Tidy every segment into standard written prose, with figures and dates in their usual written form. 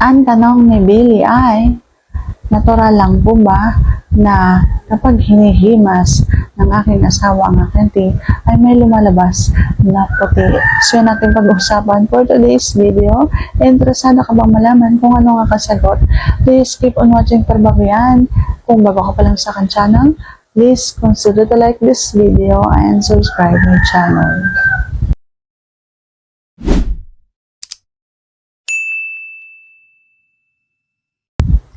Ang tanong ni Billy ay, natural lang po ba na kapag hinihimas ng aking asawa ang aking tea, ay may lumalabas na puti? So yun natin pag-usapan for today's video. Interesado ka bang malaman kung ano nga kasagot? Please keep on watching para bago yan. Kung bago ka pa lang sa aking channel, please consider to like this video and subscribe my channel.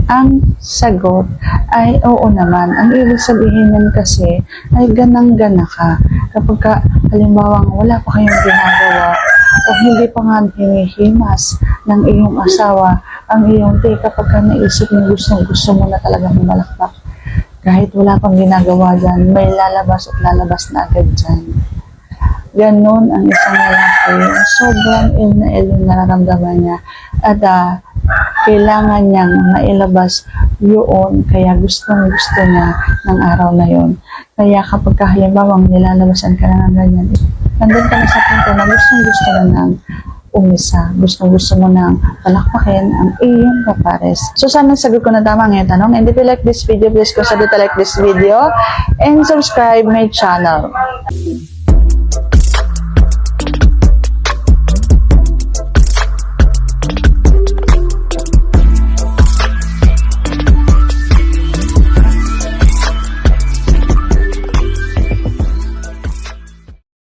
Ang sagot ay oo naman. Ang ibig sabihin nun kasi ay ganang-gana ka. Kapag ka, halimbawa wala pa kayong ginagawa o hindi pa nga hinihimas ng iyong asawa ang iyong tea, kapag ka naisip mo gusto mo na talagang malakpak, kahit wala pang ginagawa dyan, may lalabas at lalabas na agad dyan. Ganon ang isang lalaki. Sobrang ill na ill yung nararamdaman niya. At kailangan niyang mailabas yun, kaya gustong gusto niya ng araw na yun. Kaya kapag halimbawang nilalabasan ka na ng ganyan, nandun ka na sa punto na gustong gusto na ng umisa, gustong gusto mo nang palakpakin ang iyong kapares. So sana sagot ko na tama ngayong tanong. And if you like this video, please consider to like this video and subscribe my channel.